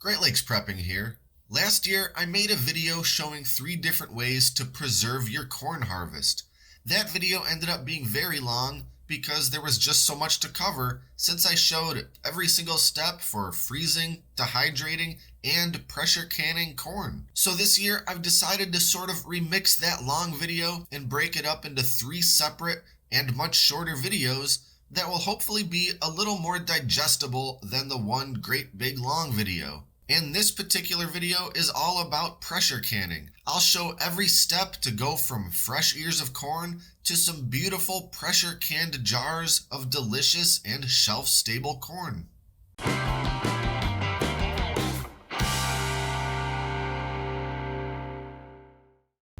Great Lakes Prepping here. Last year, I made a video showing 3 different ways to preserve your corn harvest. That video ended up being very long because there was just so much to cover since I showed every single step for freezing, dehydrating, and pressure canning corn. So this year, I've decided to sort of remix that long video and break it up into 3 separate and much shorter videos that will hopefully be a little more digestible than the one great big long video. And this particular video is all about pressure canning. I'll show every step to go from fresh ears of corn to some beautiful pressure canned jars of delicious and shelf-stable corn.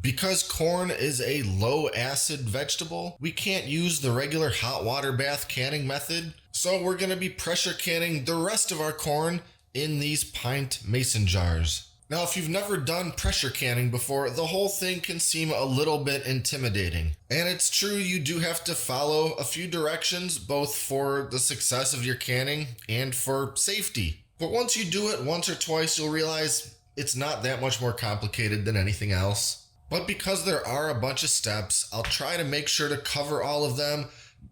Because corn is a low-acid vegetable, we can't use the regular hot water bath canning method, so we're going to be pressure canning the rest of our corn in these pint mason jars. Now, if you've never done pressure canning before, the whole thing can seem a little bit intimidating. And it's true, you do have to follow a few directions, both for the success of your canning and for safety. But once you do it once or twice, you'll realize it's not that much more complicated than anything else. But because there are a bunch of steps, I'll try to make sure to cover all of them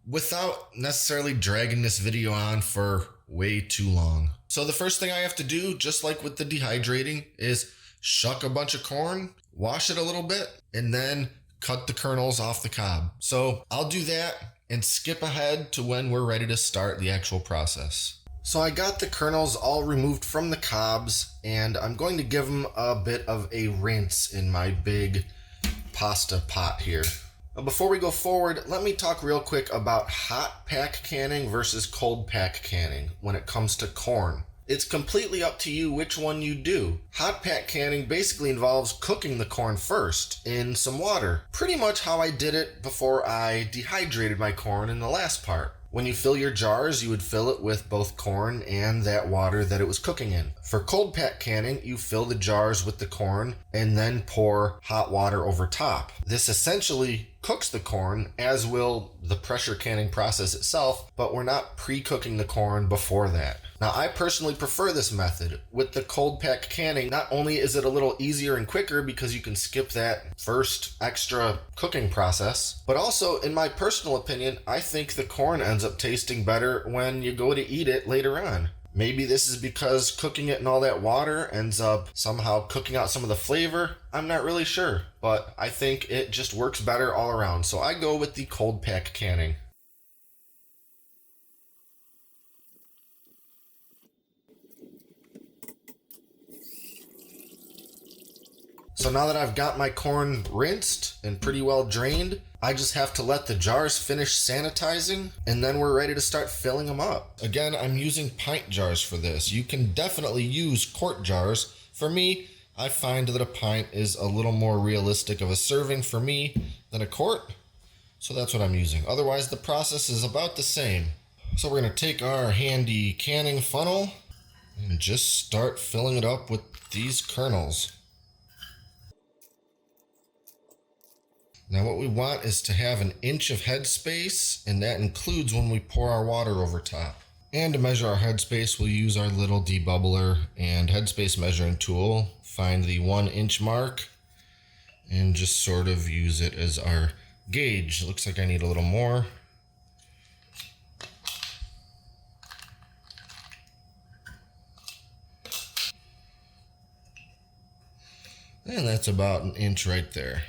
without necessarily dragging this video on for way too long. So the first thing I have to do, just like with the dehydrating, is shuck a bunch of corn, wash it a little bit, and then cut the kernels off the cob. So I'll do that and skip ahead to when we're ready to start the actual process. So I got the kernels all removed from the cobs, and I'm going to give them a bit of a rinse in my big pasta pot here. But before we go forward, let me talk real quick about hot pack canning versus cold pack canning when it comes to corn. It's completely up to you which one you do. Hot pack canning basically involves cooking the corn first in some water. Pretty much how I did it before I dehydrated my corn in the last part. When you fill your jars, you would fill it with both corn and that water that it was cooking in. For cold pack canning, you fill the jars with the corn and then pour hot water over top. This essentially cooks the corn, as will the pressure canning process itself, but we're not pre-cooking the corn before that. Now, I personally prefer this method. With the cold pack canning, not only is it a little easier and quicker because you can skip that first extra cooking process, but also, in my personal opinion, I think the corn ends up tasting better when you go to eat it later on. Maybe this is because cooking it in all that water ends up somehow cooking out some of the flavor. I'm not really sure, but I think it just works better all around. So I go with the cold pack canning. So now that I've got my corn rinsed and pretty well drained, I just have to let the jars finish sanitizing, and then we're ready to start filling them up. Again, I'm using pint jars for this. You can definitely use quart jars. For me, I find that a pint is a little more realistic of a serving for me than a quart, so that's what I'm using. Otherwise, the process is about the same. So we're gonna take our handy canning funnel and just start filling it up with these kernels. Now what we want is to have an inch of headspace, and that includes when we pour our water over top. And to measure our headspace, we'll use our little debubbler and headspace measuring tool. Find the 1 inch mark and just sort of use it as our gauge. It looks like I need a little more. And that's about an inch right there.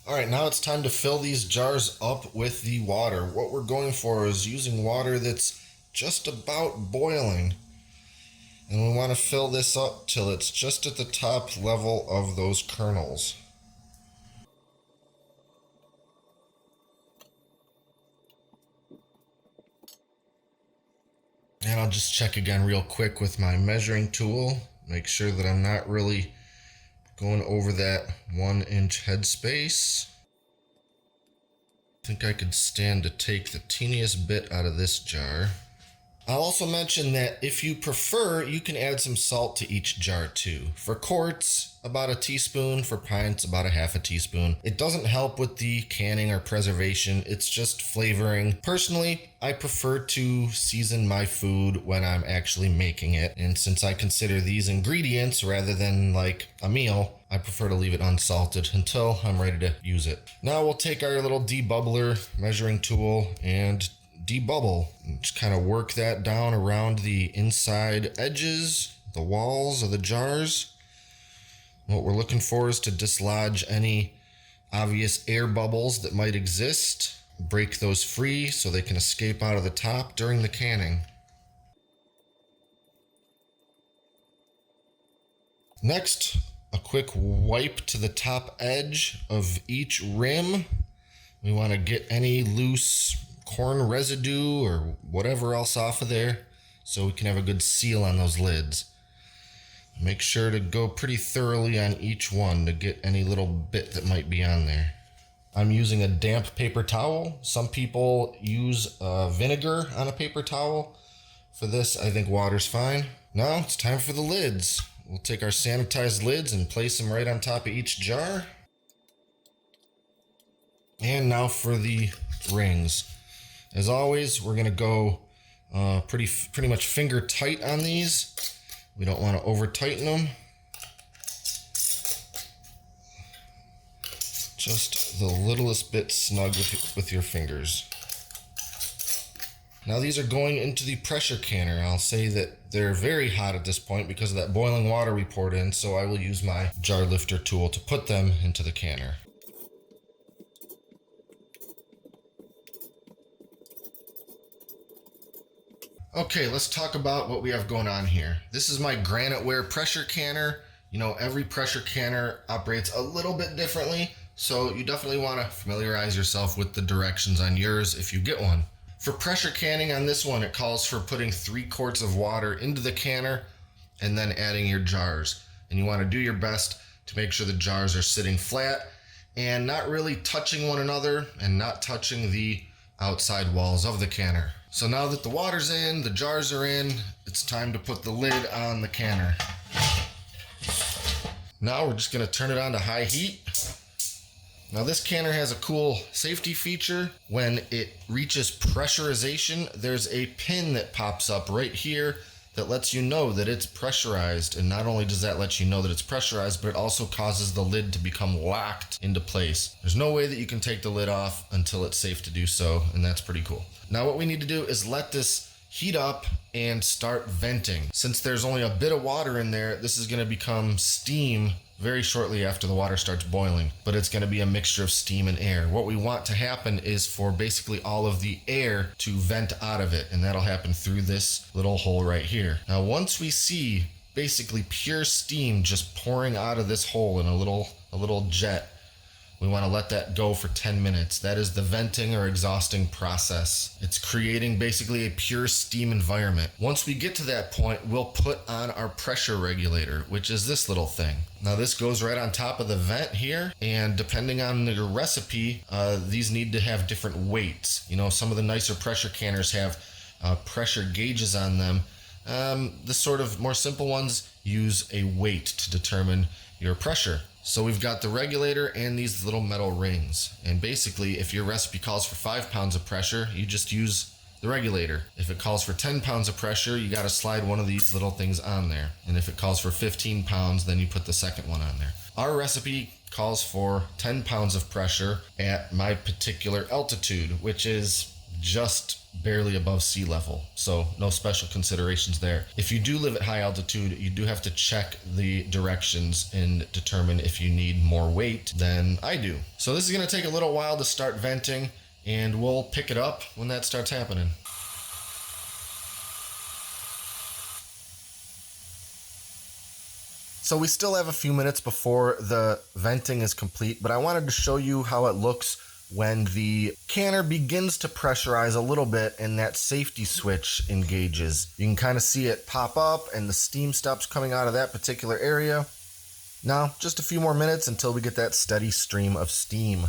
All right, now it's time to fill these jars up with the water. What we're going for is using water that's just about boiling. And we want to fill this up till it's just at the top level of those kernels. And I'll just check again real quick with my measuring tool. Make sure that I'm not really going over that 1 inch headspace. I think I could stand to take the teeniest bit out of this jar. I'll also mention that if you prefer, you can add some salt to each jar too. For quarts, about a teaspoon. For pints, about a half a teaspoon. It doesn't help with the canning or preservation. It's just flavoring. Personally, I prefer to season my food when I'm actually making it. And since I consider these ingredients rather than like a meal, I prefer to leave it unsalted until I'm ready to use it. Now we'll take our little debubbler measuring tool and debubble. Just kind of work that down around the inside edges, the walls of the jars. What we're looking for is to dislodge any obvious air bubbles that might exist. Break those free so they can escape out of the top during the canning. Next, a quick wipe to the top edge of each rim. We want to get any loose corn residue or whatever else off of there so we can have a good seal on those lids. Make sure to go pretty thoroughly on each one to get any little bit that might be on there. I'm using a damp paper towel. Some people use vinegar on a paper towel. For this, I think water's fine. Now it's time for the lids. We'll take our sanitized lids and place them right on top of each jar. And now for the rings. As always, we're gonna go pretty much finger tight on these. We don't want to over tighten them. Just the littlest bit snug with your fingers. Now these are going into the pressure canner. I'll say that they're very hot at this point because of that boiling water we poured in, so I will use my jar lifter tool to put them into the canner. Okay, let's talk about what we have going on here. This is my Granite Ware pressure canner. You know, every pressure canner operates a little bit differently, so you definitely want to familiarize yourself with the directions on yours if you get one. For pressure canning on this one, it calls for putting 3 quarts of water into the canner and then adding your jars. And you want to do your best to make sure the jars are sitting flat and not really touching one another and not touching the outside walls of the canner. So now that the water's in, the jars are in, it's time to put the lid on the canner. Now we're just gonna turn it on to high heat. Now this canner has a cool safety feature. When it reaches pressurization, there's a pin that pops up right here that lets you know that it's pressurized. And not only does that let you know that it's pressurized, but it also causes the lid to become locked into place. There's no way that you can take the lid off until it's safe to do so, and that's pretty cool. Now what we need to do is let this heat up and start venting. Since there's only a bit of water in there, this is gonna become steam very shortly after the water starts boiling, but it's gonna be a mixture of steam and air. What we want to happen is for basically all of the air to vent out of it, and that'll happen through this little hole right here. Now, once we see basically pure steam just pouring out of this hole in a little jet, we want to let that go for 10 minutes. That is the venting or exhausting process. It's creating basically a pure steam environment. Once we get to that point, we'll put on our pressure regulator, which is this little thing. Now this goes right on top of the vent here, and depending on your recipe, these need to have different weights. You know, some of the nicer pressure canners have pressure gauges on them. The sort of more simple ones use a weight to determine your pressure. So we've got the regulator and these little metal rings. And basically, if your recipe calls for 5 pounds of pressure, you just use the regulator. If it calls for 10 pounds of pressure, you gotta slide one of these little things on there. And if it calls for 15 pounds, then you put the second one on there. Our recipe calls for 10 pounds of pressure at my particular altitude, which is just barely above sea level, so no special considerations there. If you do live at high altitude, you do have to check the directions and determine if you need more weight than I do. So this is going to take a little while to start venting, and we'll pick it up when that starts happening. So we still have a few minutes before the venting is complete, but I wanted to show you how it looks when the canner begins to pressurize a little bit and that safety switch engages. You can kind of see it pop up and the steam stops coming out of that particular area. Now, just a few more minutes until we get that steady stream of steam.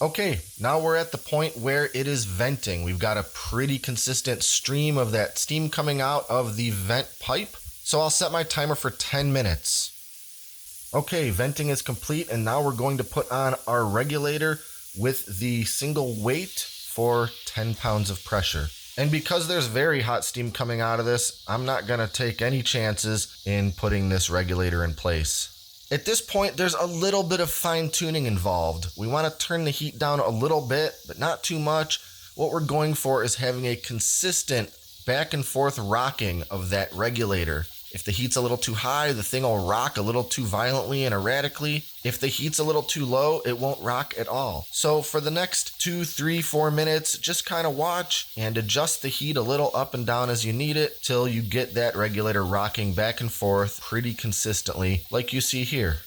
Okay, now we're at the point where it is venting. We've got a pretty consistent stream of that steam coming out of the vent pipe. So I'll set my timer for 10 minutes. Okay, venting is complete, and now we're going to put on our regulator with the single weight for 10 pounds of pressure. And because there's very hot steam coming out of this, I'm not going to take any chances in putting this regulator in place. At this point, there's a little bit of fine tuning involved. We want to turn the heat down a little bit, but not too much. What we're going for is having a consistent back and forth rocking of that regulator. If the heat's a little too high, the thing will rock a little too violently and erratically. If the heat's a little too low, it won't rock at all. So for the next 2, 3, 4 minutes, just kind of watch and adjust the heat a little up and down as you need it till you get that regulator rocking back and forth pretty consistently like you see here.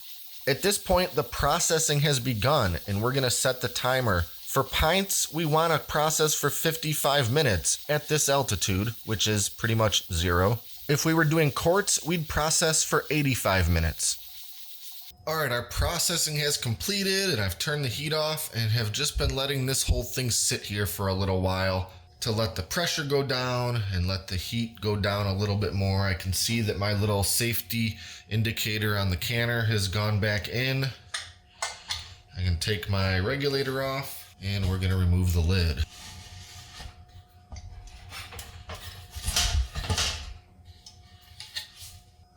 At this point, the processing has begun and we're going to set the timer. For pints, we want to process for 55 minutes at this altitude, which is pretty much 0. If we were doing quarts, we'd process for 85 minutes. All right, our processing has completed and I've turned the heat off and have just been letting this whole thing sit here for a little while to let the pressure go down and let the heat go down a little bit more. I can see that my little safety indicator on the canner has gone back in. I can take my regulator off and we're going to remove the lid.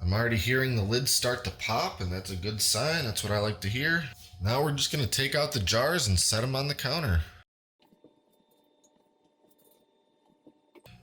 I'm already hearing the lid start to pop, and that's a good sign. That's what I like to hear. Now we're just going to take out the jars and set them on the counter.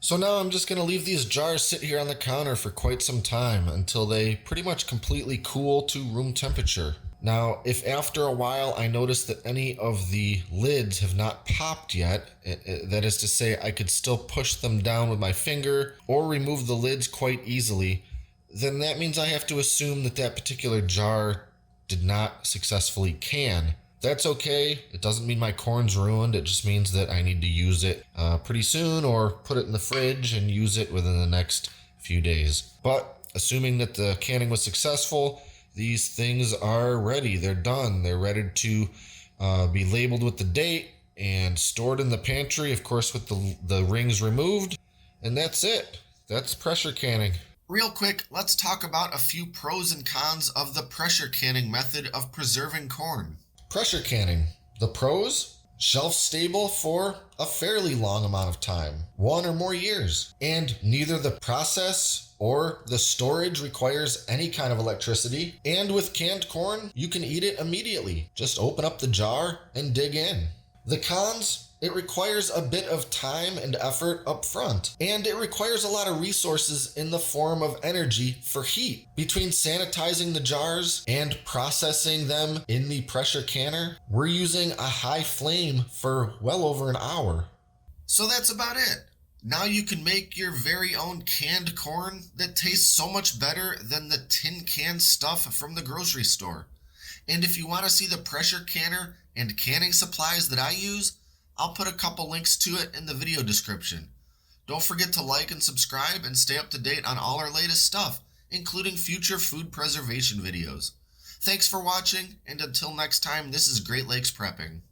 So now I'm just going to leave these jars sit here on the counter for quite some time until they pretty much completely cool to room temperature. Now, if after a while I notice that any of the lids have not popped yet, that is to say I could still push them down with my finger or remove the lids quite easily, then that means I have to assume that that particular jar did not successfully can. That's okay. It doesn't mean my corn's ruined. It just means that I need to use it pretty soon or put it in the fridge and use it within the next few days. But assuming that the canning was successful, these things are ready. They're done. They're ready to be labeled with the date and stored in the pantry, of course, with the rings removed. And that's it. That's pressure canning. Real quick, let's talk about a few pros and cons of the pressure canning method of preserving corn. Pressure canning. The pros? Shelf stable for a fairly long amount of time, 1 or more years. And neither the process or the storage requires any kind of electricity. And with canned corn, you can eat it immediately. Just open up the jar and dig in. The cons? It requires a bit of time and effort up front, and it requires a lot of resources in the form of energy for heat. Between sanitizing the jars and processing them in the pressure canner, we're using a high flame for well over an hour. So that's about it. Now you can make your very own canned corn that tastes so much better than the tin can stuff from the grocery store. And if you want to see the pressure canner and canning supplies that I use, I'll put a couple links to it in the video description. Don't forget to like and subscribe and stay up to date on all our latest stuff, including future food preservation videos. Thanks for watching, and until next time, this is Great Lakes Prepping.